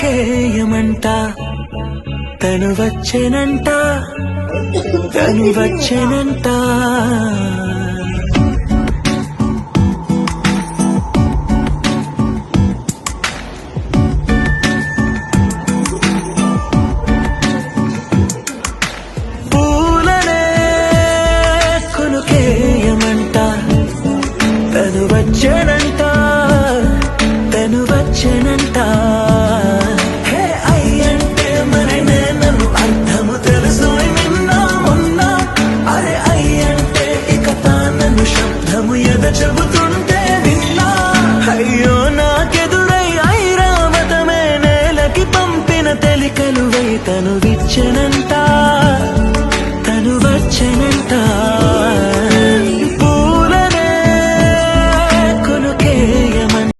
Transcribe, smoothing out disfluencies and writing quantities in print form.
కొనుకేయమంట తను వచ్చెనంట తను వచ్చెనంట పూలనే కొనుకేయమంట తను వచ్చెనంట తను వచ్చెనంట హే అయ్యంటే మరి నేను అర్థము తెలుసుని నిన్న మొన్న అరే అయ్యంటే ఇక తానను శబ్దము ఎద చెబుతుంటే విన్నా అయ్యో నాకెదురై ఐరావతమే నేలకి పంపిన తెలికలువై తను విచ్చెనంట